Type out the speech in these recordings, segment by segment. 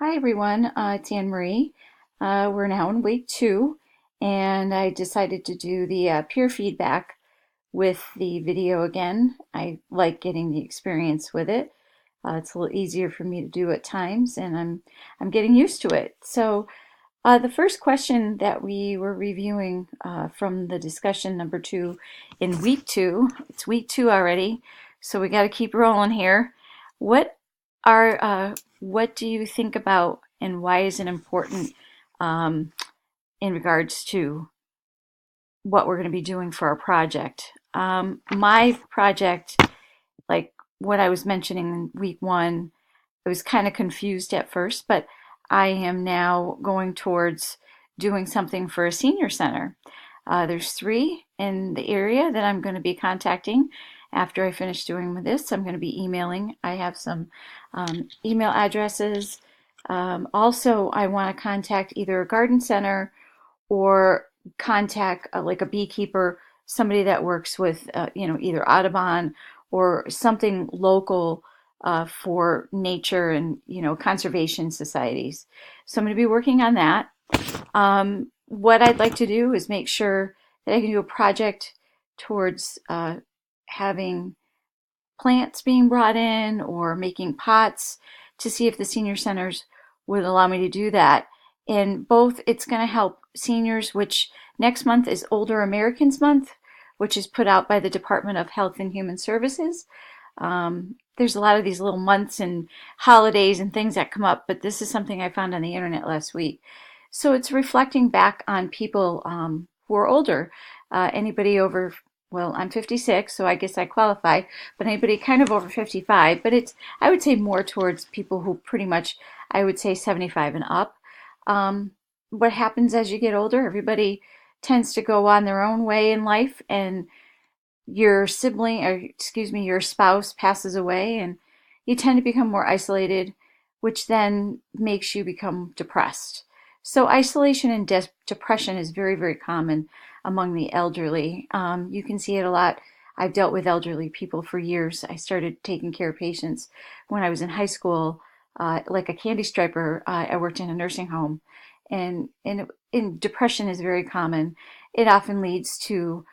Hi everyone, it's Anne Marie. We're now in week two, and I decided to do the peer feedback with the video again. I like getting the experience with it. It's a little easier for me to do at times, and I'm getting used to it. So the first question that we were reviewing from the discussion number two in week two, it's week two already, so we got to keep rolling here. What what do you think about, and why is it important um, in regards to what we're going to be doing for our project? My project, like what I was mentioning in week one, I was kind of confused at first, but I am now going towards doing something for a senior center. There's three in the area that I'm going to be contacting after I finish doing this. I'm going to be emailing. I have some email addresses. Also, I want to contact either a garden center or contact like a beekeeper, somebody that works with, either Audubon or something local for nature and, conservation societies. So I'm going to be working on that. What I'd like to do is make sure that I can do a project towards having plants being brought in or making pots to see if the senior centers would allow me to do that. And both, it's going to help seniors, which next month is Older Americans Month, which is put out by the Department of Health and Human Services. There's a lot of these little months and holidays and things that come up, but this is something I found on the internet last week. So it's reflecting back on people who are older. Anybody over, well, I'm 56, so I guess I qualify, but anybody kind of over 55. But it's, I would say, more towards people who pretty much, I would say, 75 and up. Um, what happens as you get older? Everybody tends to go on their own way in life, and your sibling, or excuse me, your spouse passes away, and you tend to become more isolated, which then makes you become depressed. So isolation and depression is very, very common among the elderly. You can see it a lot. I've dealt with elderly people for years. I started taking care of patients when I was in high school, like a candy striper. I worked in a nursing home, and depression is very common. It often leads to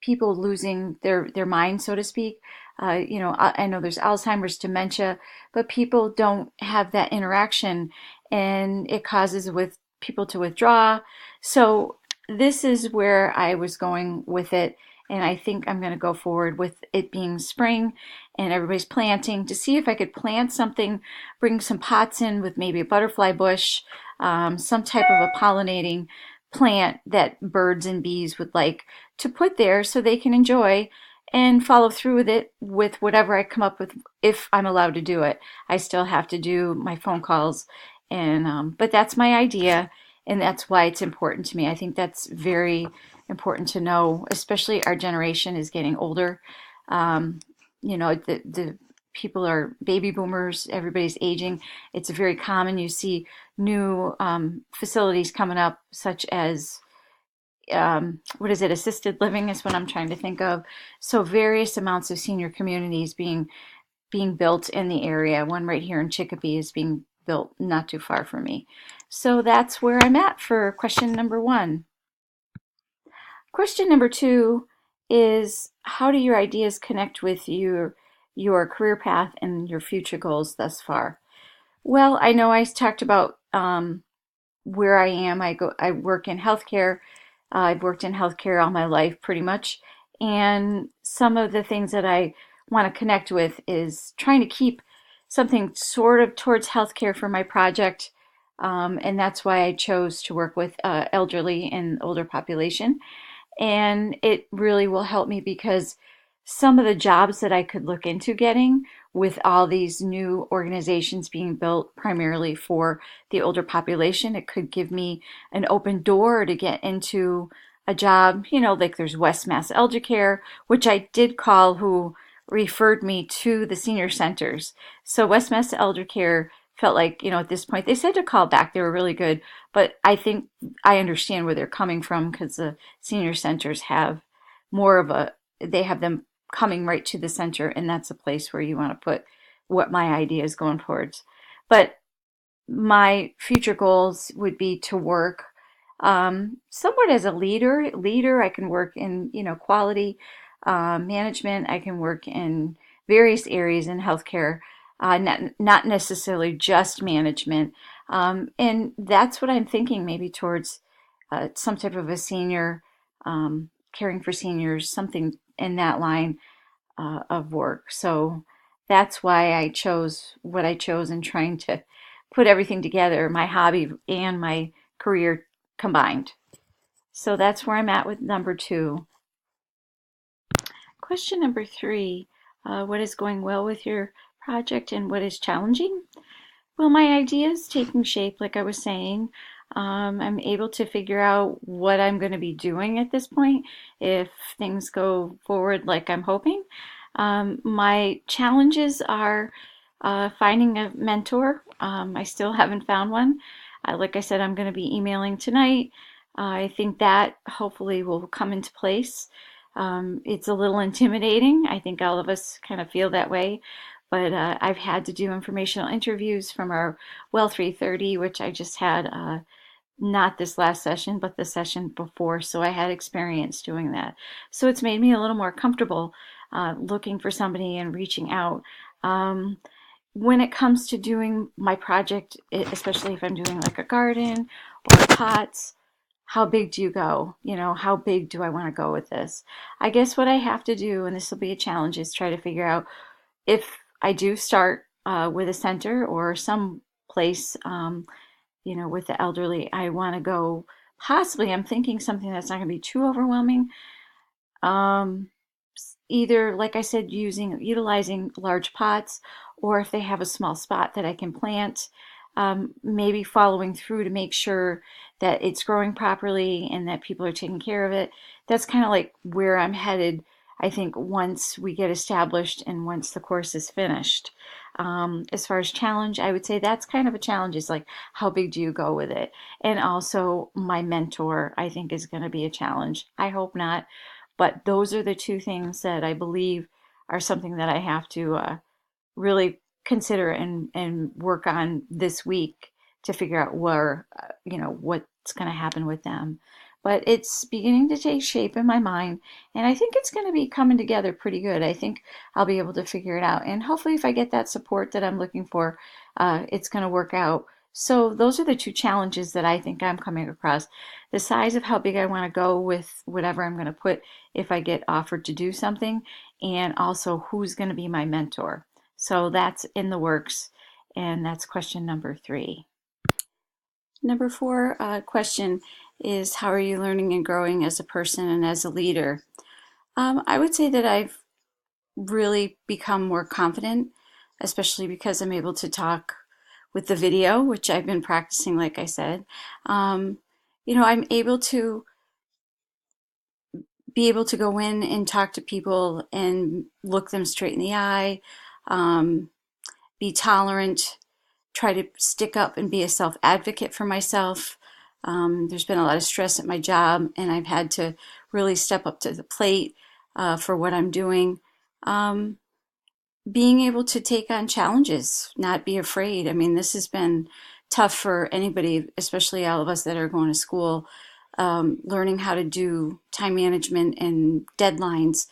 people losing their mind, so to speak. I know there's Alzheimer's, dementia, but people don't have that interaction, and it causes with people to withdraw. So this is where I was going with it, and I think I'm going to go forward with it being spring and everybody's planting to see if I could plant something, bring some pots in with maybe a butterfly bush, some type of a pollinating plant that birds and bees would like to put there so they can enjoy and follow through with it with whatever I come up with if I'm allowed to do it. I still have to do my phone calls, and but that's my idea, and that's why it's important to me. I think that's very important to know, especially our generation is getting older. Um, the people are baby boomers, everybody's aging. It's very common. You see new facilities coming up, such as what is it? Assisted living is what I'm trying to think of. So various amounts of senior communities being built in the area. One right here in Chicopee is being built not too far from me. So that's where I'm at for question number one. Question number two is, how do your ideas connect with your career path and your future goals thus far? Well, I know I talked about where I am. I work in healthcare. I've worked in healthcare all my life pretty much. And some of the things that I want to connect with is trying to keep something sort of towards healthcare for my project. And that's why I chose to work with elderly and older population. And it really will help me because some of the jobs that I could look into getting with all these new organizations being built primarily for the older population, it could give me an open door to get into a job, like there's West Mass Elder Care, which I did call, who referred me to the senior centers. So West Mass Elder Care felt like, at this point, they said to call back. They were really good. But I think I understand where they're coming from because the senior centers have more of they have them coming right to the center, and that's a place where you want to put what my idea is going towards. But my future goals would be to work somewhat as a leader. I can work in, quality management. I can work in various areas in healthcare, not necessarily just management. And that's what I'm thinking, maybe towards some type of a senior, caring for seniors, something in that line of work. So that's why I chose what I chose in trying to put everything together, my hobby and my career combined. So that's where I'm at with number two. Question number three, what is going well with your project and what is challenging? Well, my idea is taking shape, like I was saying. I'm able to figure out what I'm going to be doing at this point if things go forward like I'm hoping. My challenges are finding a mentor. I still haven't found one. Like I said, I'm going to be emailing tonight. I think that hopefully will come into place. It's a little intimidating. I think all of us kind of feel that way. But I've had to do informational interviews from our Well 330, which I just had not this last session, but the session before. So I had experience doing that. So it's made me a little more comfortable looking for somebody and reaching out. Um, when it comes to doing my project, especially if I'm doing like a garden or pots, how big do you go? How big do I want to go with this? I guess what I have to do, and this will be a challenge, is try to figure out if I do start with a center or some place, with the elderly, I want to go. Possibly, I'm thinking something that's not going to be too overwhelming. Um, Either, like I said, utilizing large pots, or if they have a small spot that I can plant, maybe following through to make sure that it's growing properly and that people are taking care of it. That's kind of like where I'm headed, I think, once we get established and once the course is finished. As far as challenge, I would say that's kind of a challenge, is like, how big do you go with it? And also, my mentor, I think, is going to be a challenge. I hope not, but those are the two things that I believe are something that I have to really consider and work on this week to figure out what's going to happen with them. But it's beginning to take shape in my mind, and I think it's going to be coming together pretty good. I think I'll be able to figure it out, and hopefully, if I get that support that I'm looking for, it's going to work out. So those are the two challenges that I think I'm coming across. The size of how big I want to go with whatever I'm going to put if I get offered to do something, and also who's going to be my mentor. So that's in the works, and that's question number three. Number four question is, how are you learning and growing as a person and as a leader? I would say that I've really become more confident, especially because I'm able to talk with the video, which I've been practicing, like I said. I'm able to be able to go in and talk to people and look them straight in the eye, um, be tolerant, try to stick up and be a self advocate for myself. There's been a lot of stress at my job, and I've had to really step up to the plate for what I'm doing. Um, Being able to take on challenges, not be afraid. I mean, this has been tough for anybody, especially all of us that are going to school, learning how to do time management and deadlines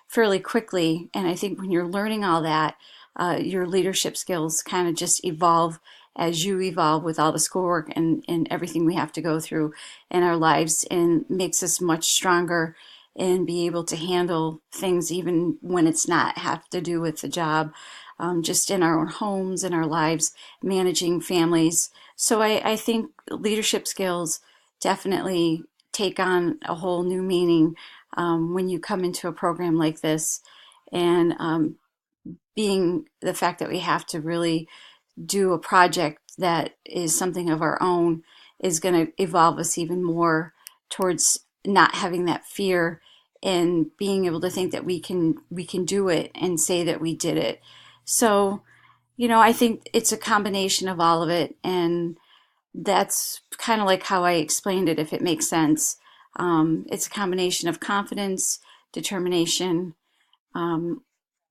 fairly quickly. And I think when you're learning all that, your leadership skills kind of just evolve as you evolve with all the schoolwork and everything we have to go through in our lives, and makes us much stronger and be able to handle things even when it's not have to do with the job, just in our own homes, in our lives, managing families. So I think leadership skills definitely take on a whole new meaning when you come into a program like this. And being the fact that we have to really do a project that is something of our own is going to evolve us even more towards not having that fear and being able to think that we can do it and say that we did it. So, I think it's a combination of all of it, and that's kind of like how I explained it, if it makes sense. It's a combination of confidence, determination, um,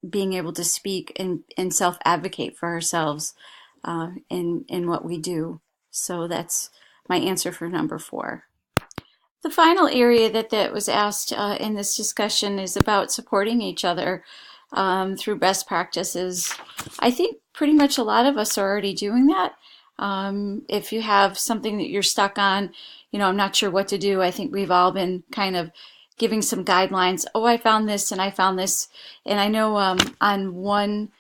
being able to speak and self advocate for ourselves. in what we do. So that's my answer for number 4. The final area that was asked in this discussion is about supporting each other through best practices. I think pretty much a lot of us are already doing that. If you have something that you're stuck on, I'm not sure what to do. I think we've all been kind of giving some guidelines. Oh, I found this and I found this. And I know on one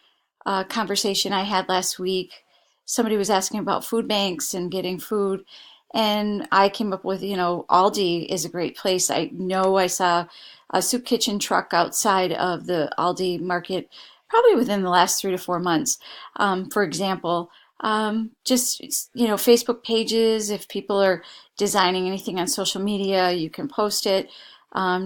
conversation I had last week, somebody was asking about food banks and getting food. And I came up with, Aldi is a great place. I know I saw a soup kitchen truck outside of the Aldi market probably within the last 3 to 4 months. For example, just, Facebook pages, if people are designing anything on social media, you can post it.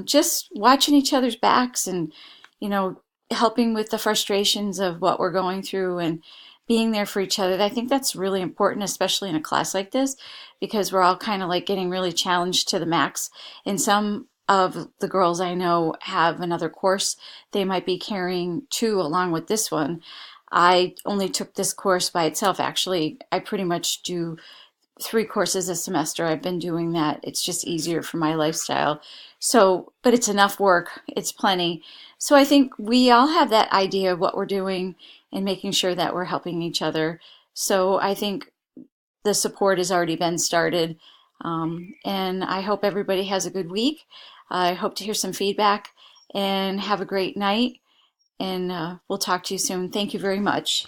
Just watching each other's backs and, you know, helping with the frustrations of what we're going through and being there for each other. I think that's really important, especially in a class like this, because we're all kind of like getting really challenged to the max. And some of the girls I know have another course they might be carrying too, along with this one. I only took this course by itself. Actually, I pretty much do 3 courses a semester. I've been doing that. It's just easier for my lifestyle. So, but it's enough work. It's plenty. So I think we all have that idea of what we're doing and making sure that we're helping each other. So I think the support has already been started. And I hope everybody has a good week. I hope to hear some feedback and have a great night. And we'll talk to you soon. Thank you very much.